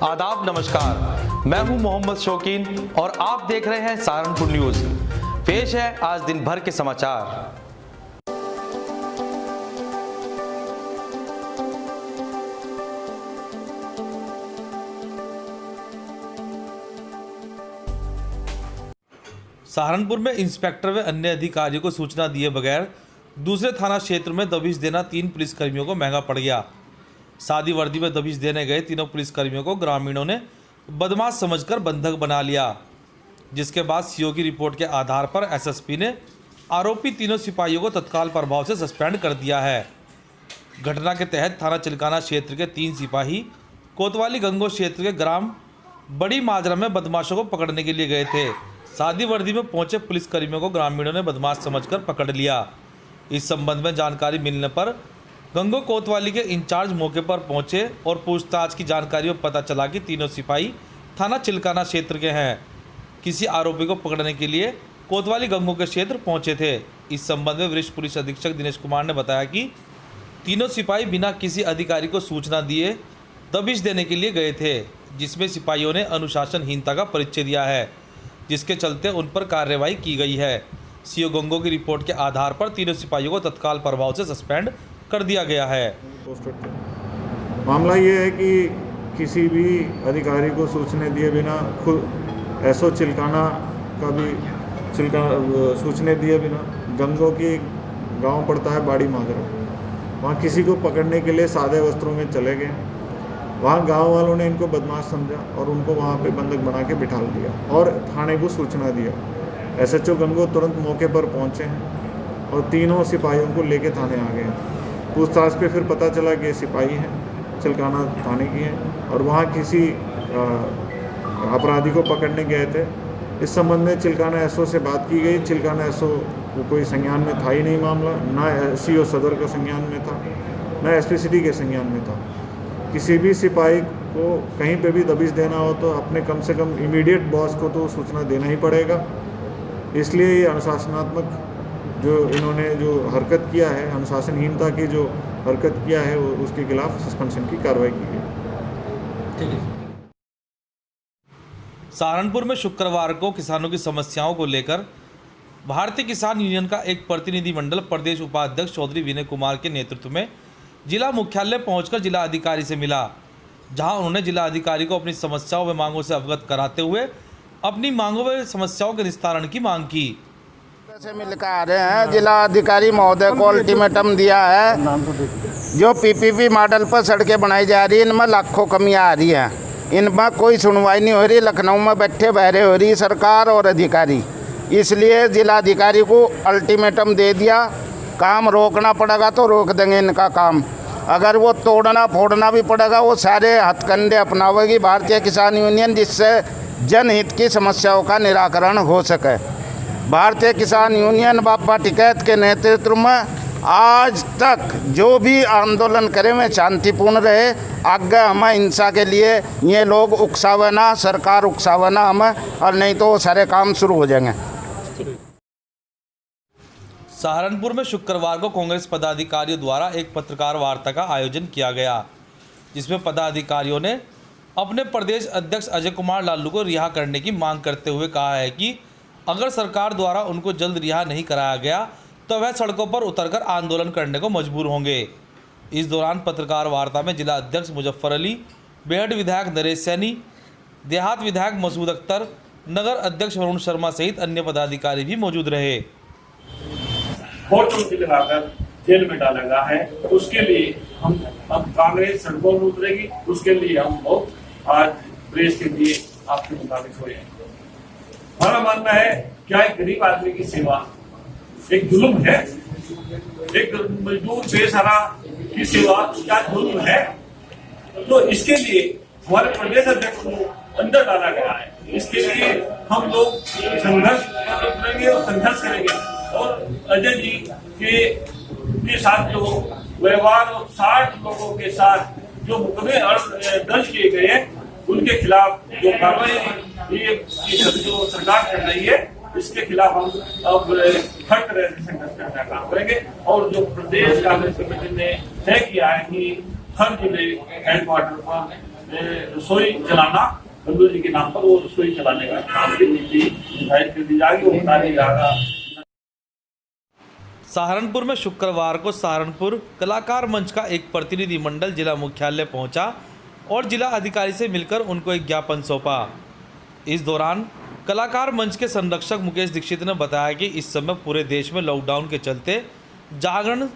आदाब, नमस्कार। मैं हूं मोहम्मद शौकीन और आप देख रहे हैं सहारनपुर न्यूज। पेश है आज दिन भर के समाचार। सहारनपुर में इंस्पेक्टर व अन्य अधिकारियों को सूचना दिए बगैर दूसरे थाना क्षेत्र में दबिश देना 3 पुलिसकर्मियों को महंगा पड़ गया। सादी वर्दी में दबिश देने गए तीनों पुलिसकर्मियों को ग्रामीणों ने बदमाश समझकर बंधक बना लिया, जिसके बाद सीओ की रिपोर्ट के आधार पर एसएसपी ने आरोपी तीनों सिपाहियों को तत्काल प्रभाव से सस्पेंड कर दिया है। घटना के तहत थाना चिलकाना क्षेत्र के 3 सिपाही कोतवाली गंगो क्षेत्र के ग्राम बड़ी माजरा में बदमाशों को पकड़ने के लिए गए थे। सादी वर्दी में पहुंचे पुलिसकर्मियों को ग्रामीणों ने बदमाश समझकर पकड़ लिया। इस संबंध में जानकारी मिलने पर गंगो कोतवाली के इंचार्ज मौके पर पहुंचे और पूछताछ की जानकारी में पता चला कि तीनों सिपाही थाना चिलकाना क्षेत्र के हैं। किसी आरोपी को पकड़ने के लिए कोतवाली गंगो के क्षेत्र पहुंचे थे। इस संबंध में वरिष्ठ पुलिस अधीक्षक दिनेश कुमार ने बताया कि तीनों सिपाही बिना किसी अधिकारी को सूचना दिए दबिश देने के लिए गए थे, जिसमें सिपाहियों ने अनुशासनहीनता का परिचय दिया है, जिसके चलते उन पर कार्रवाई की गई है। सीओ गंगो की रिपोर्ट के आधार पर तीनों सिपाहियों को तत्काल प्रभाव से सस्पेंड कर दिया गया है। मामला ये है कि किसी भी अधिकारी को सूचने दिए बिना खुद एसओ चिलकाना का भी सूचने दिए बिना गंगो की गांव पड़ता है बाड़ी माजरा, वहाँ किसी को पकड़ने के लिए सादे वस्त्रों में चले गए। वहाँ गांव वालों ने इनको बदमाश समझा और उनको वहाँ पे बंधक बना के बिठा दिया और थाने को सूचना दिया। एसएचओ गंगो तुरंत मौके पर पहुँचे हैं और तीनों सिपाहियों को लेके थाने आ गए हैं। पूछताछ पे फिर पता चला कि ये सिपाही हैं, चिलकाना थाने की हैं और वहाँ किसी अपराधी को पकड़ने गए थे। इस संबंध में चिलकाना एसओ से बात की गई। चिलकाना एसओ को कोई संज्ञान में था ही नहीं मामला, ना सीओ सदर का संज्ञान में था, ना एसपी सिटी के संज्ञान में था। किसी भी सिपाही को कहीं पे भी दबिश देना हो तो अपने कम से कम इमीडिएट बॉस को तो सूचना देना ही पड़ेगा। इसलिए ये अनुशासनात्मक जो इन्होंने जो हरकत किया है, अनुशासनहीनता की जो हरकत किया है, उसके खिलाफ सस्पेंशन की कार्रवाई की गई। सहारनपुर में शुक्रवार को किसानों की समस्याओं को लेकर भारतीय किसान यूनियन का एक प्रतिनिधिमंडल प्रदेश उपाध्यक्ष चौधरी विनय कुमार के नेतृत्व में जिला मुख्यालय पहुंचकर जिला अधिकारी से मिला, जहां उन्होंने जिला अधिकारी को अपनी समस्याओं व मांगों से अवगत कराते हुए अपनी मांगों व समस्याओं के निस्तारण की मांग की। से मिलकर आ रहे हैं। जिला अधिकारी महोदय को अल्टीमेटम दिया है, जो पीपीपी मॉडल पर सड़कें बनाई जा रही है, इनमें लाखों कमियां आ रही हैं, इनमें कोई सुनवाई नहीं हो रही। लखनऊ में बैठे बहरे हो रही सरकार और अधिकारी, इसलिए जिला अधिकारी को अल्टीमेटम दे दिया। काम रोकना पड़ेगा तो रोक देंगे इनका काम, अगर वो तोड़ना फोड़ना भी पड़ेगा वो सारे हथकंडे अपनावेगी भारतीय किसान यूनियन, जिससे जनहित की समस्याओं का निराकरण हो सके। भारतीय किसान यूनियन बाबा टिकैत के नेतृत्व में आज तक जो भी आंदोलन करे में शांतिपूर्ण रहे। आगे हमें हिंसा के लिए ये लोग उकसावे ना, सरकार उकसावे ना हमें, और नहीं तो सारे काम शुरू हो जाएंगे। सहारनपुर में शुक्रवार को कांग्रेस पदाधिकारियों द्वारा एक पत्रकार वार्ता का आयोजन किया गया, जिसमें पदाधिकारियों ने अपने प्रदेश अध्यक्ष अजय कुमार लालू को रिहा करने की मांग करते हुए कहा है कि अगर सरकार द्वारा उनको जल्द रिहा नहीं कराया गया तो वह सड़कों पर उतरकर आंदोलन करने को मजबूर होंगे। इस दौरान पत्रकार वार्ता में जिला अध्यक्ष मुजफ्फर अली, बेहट विधायक नरेश सैनी, देहात विधायक मसूद अख्तर, नगर अध्यक्ष वरुण शर्मा सहित अन्य पदाधिकारी भी मौजूद रहे। लगाकर जेल में डाला गया है, उसके लिए हम कांग्रेस सड़कों में उतरेगी। उसके लिए हम बहुत आज प्रेस के लिए आपके मुताबिक हुए हैं। हमारा मानना है क्या एक गरीब आदमी की सेवा एक जुल्म है, एक मजदूर बेसहारा की सेवा क्या जुल्म है? तो इसके लिए हमारे प्रदेश अध्यक्ष को अंदर डाला गया है। इसके लिए हम लोग संघर्ष करेंगे और संघर्ष करेंगे और अजय जी के साथ जो व्यवहार और 60 लोगों के साथ जो मुकदमे दर्ज किए गए हैं उनके खिलाफ जो कार्रवाई ये जो सरकार कर रही है, इसके खिलाफ हम अब हर तरह से संघर्ष करने का काम करेंगे। और जो प्रदेश कांग्रेस कमेटी ने तय किया है कि हर जिले हेडक्वार्टर पर रसोई चलाना गंगू जी के नाम पर वो रसोई चलाने का काम की नीति निर्धारित कर दी जाएगी, वो बता दी जाएगा। सहारनपुर में शुक्रवार को सहारनपुर कलाकार मंच का एक प्रतिनिधि मंडल जिला मुख्यालय पहुंचा और जिला अधिकारी से मिलकर उनको एक ज्ञापन सौंपा। इस दौरान कलाकार मंच के संरक्षक मुकेश दीक्षित ने बताया कि इस समय पूरे देश में लॉकडाउन के चलते जागरण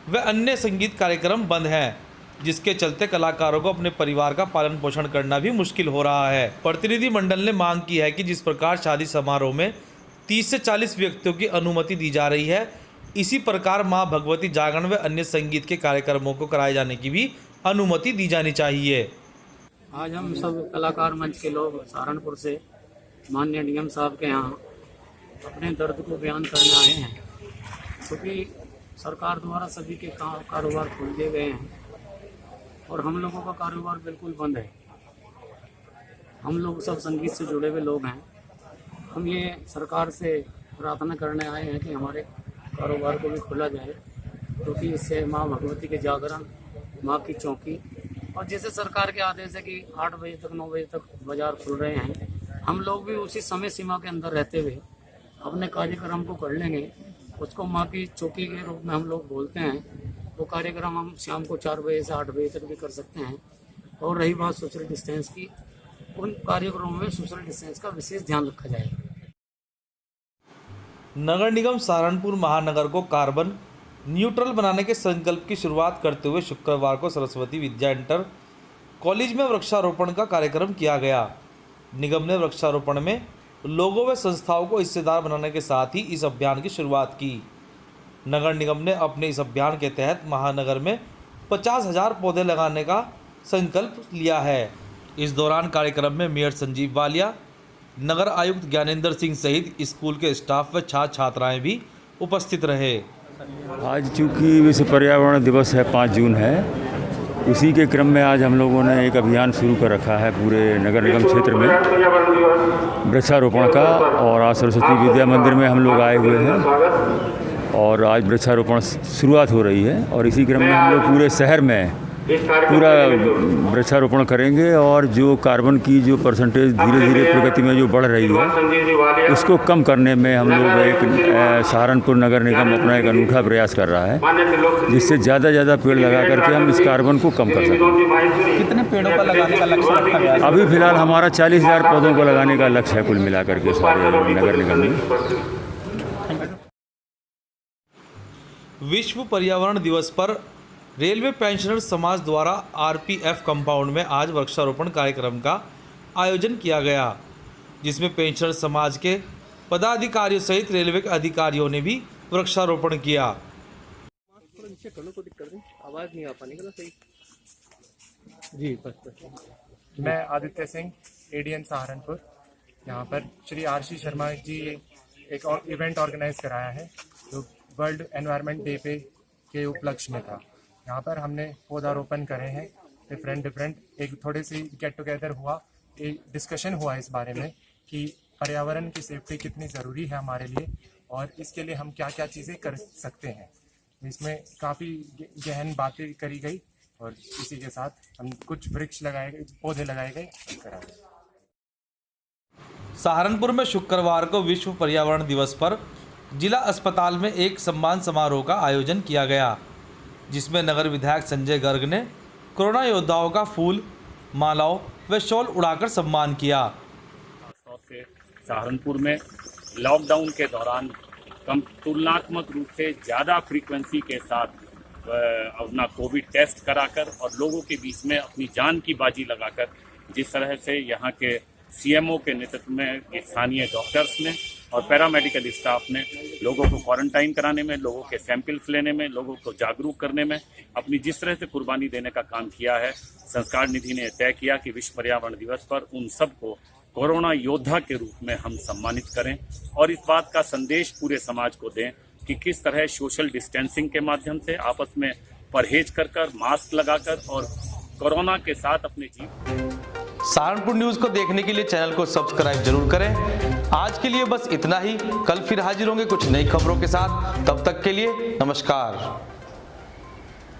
व अन्य संगीत कार्यक्रम बंद हैं, जिसके चलते कलाकारों को अपने परिवार का पालन पोषण करना भी मुश्किल हो रहा है। प्रतिनिधि मंडल ने मांग की है कि जिस प्रकार शादी समारोह में 30 से 40 व्यक्तियों की अनुमति दी जा रही है, इसी प्रकार मां भगवती जागरण व अन्य संगीत के कार्यक्रमों को कराए जाने की भी अनुमति दी जानी चाहिए। आज हम सब कलाकार मंच के लोग सहारनपुर से माननीय डीएम साहब के यहाँ अपने दर्द को बयान करने आए हैं, क्योंकि सरकार द्वारा सभी के कारोबार खोल दिए गए हैं और हम लोगों का कारोबार बिल्कुल बंद है। हम लोग सब संगीत से जुड़े हुए लोग हैं। हम ये सरकार से प्रार्थना करने आए हैं कि हमारे कारोबार को भी खोला जाए, क्योंकि इससे माँ भगवती के जागरण, माँ की चौकी और जैसे सरकार के आदेश है कि 8 बजे तक 9 बजे तक बाजार खुल रहे हैं, हम लोग भी उसी समय सीमा के अंदर रहते हुए अपने कार्यक्रम को कर लेंगे। उसको माँ की चौकी के रूप में हम लोग बोलते हैं। वो कार्यक्रम हम शाम को 4 बजे से 8 बजे तक भी कर सकते हैं। और रही बात सोशल डिस्टेंस की, उन कार्यक्रमों में सोशल डिस्टेंस का विशेष ध्यान रखा जाएगा। नगर निगम सहारनपुर महानगर को कार्बन न्यूट्रल बनाने के संकल्प की शुरुआत करते हुए शुक्रवार को सरस्वती विद्या इंटर कॉलेज में वृक्षारोपण का कार्यक्रम किया गया। निगम ने वृक्षारोपण में लोगों व संस्थाओं को हिस्सेदार बनाने के साथ ही इस अभियान की शुरुआत की। नगर निगम ने अपने इस अभियान के तहत महानगर में 50,000 पौधे लगाने का संकल्प लिया है। इस दौरान कार्यक्रम में मेयर संजीव वालिया, नगर आयुक्त ज्ञानेंद्र सिंह सहित स्कूल के स्टाफ व छात्र छात्राएं भी उपस्थित रहे। आज चूँकि विश्व पर्यावरण दिवस है, 5 जून है, उसी के क्रम में आज हम लोगों ने एक अभियान शुरू कर रखा है पूरे नगर निगम क्षेत्र में वृक्षारोपण का। और आज सरस्वती विद्या मंदिर में हम लोग आए हुए हैं और आज वृक्षारोपण शुरुआत हो रही है। और इसी क्रम में हम लोग पूरे शहर में पूरा वृक्षारोपण करेंगे और जो कार्बन की जो परसेंटेज धीरे धीरे प्रगति में जो बढ़ रही है, उसको कम करने में हम लोग एक सहारनपुर नगर निगम अपना एक अनूठा प्रयास कर रहा है, जिससे ज़्यादा पेड़ लगा करके हम इस कार्बन को कम कर सकें। कितने पेड़ों का लगाने का लक्ष्य रखा गया है? अभी फिलहाल हमारा 40,000 पौधों को लगाने का लक्ष्य है कुल मिला करके सारे नगर निगम में। विश्व पर्यावरण दिवस पर रेलवे पेंशनर समाज द्वारा आरपीएफ कंपाउंड में आज वृक्षारोपण कार्यक्रम का आयोजन किया गया, जिसमें पेंशनर समाज के पदाधिकारियों सहित रेलवे के अधिकारियों ने भी वृक्षारोपण किया। मैं आदित्य सिंह, एडीएन सहारनपुर। यहाँ पर श्री आरसी शर्मा जी एक और इवेंट ऑर्गेनाइज कराया है जो वर्ल्ड एनवायरनमेंट डे पे के उपलक्ष्य में था। यहाँ पर हमने पौधारोपण करे हैं। डिफरेंट एक थोड़ी सी गेट टुगेदर हुआ, एक डिस्कशन हुआ इस बारे में कि पर्यावरण की सेफ्टी कितनी ज़रूरी है हमारे लिए और इसके लिए हम क्या क्या चीज़ें कर सकते हैं। इसमें काफ़ी गहन बातें करी गई और इसी के साथ हम कुछ वृक्ष लगाए गए, पौधे लगाए गए। सहारनपुर में शुक्रवार को विश्व पर्यावरण दिवस पर जिला अस्पताल में एक सम्मान समारोह का आयोजन किया गया, जिसमें नगर विधायक संजय गर्ग ने कोरोना योद्धाओं का फूल, मालाओं व शॉल उड़ाकर सम्मान किया। सहारनपुर में लॉकडाउन के दौरान तुलनात्मक रूप से ज़्यादा फ्रीक्वेंसी के साथ अपना कोविड टेस्ट कराकर और लोगों के बीच में अपनी जान की बाजी लगाकर जिस तरह से यहाँ के सीएमओ के नेतृत्व में स्थानीय डॉक्टर्स ने और पैरामेडिकल स्टाफ ने लोगों को क्वारंटाइन कराने में, लोगों के सैंपल्स लेने में, लोगों को जागरूक करने में अपनी जिस तरह से कुर्बानी देने का काम किया है, संस्कार निधि ने तय किया कि विश्व पर्यावरण दिवस पर उन सबको कोरोना योद्धा के रूप में हम सम्मानित करें और इस बात का संदेश पूरे समाज को दें कि किस तरह सोशल डिस्टेंसिंग के माध्यम से आपस में परहेज कर मास्क लगाकर और कोरोना के साथ अपने जीवन। सहारनपुर न्यूज़ को देखने के लिए चैनल को सब्सक्राइब जरूर करें। आज के लिए बस इतना ही। कल फिर हाजिर होंगे कुछ नई खबरों के साथ। तब तक के लिए नमस्कार।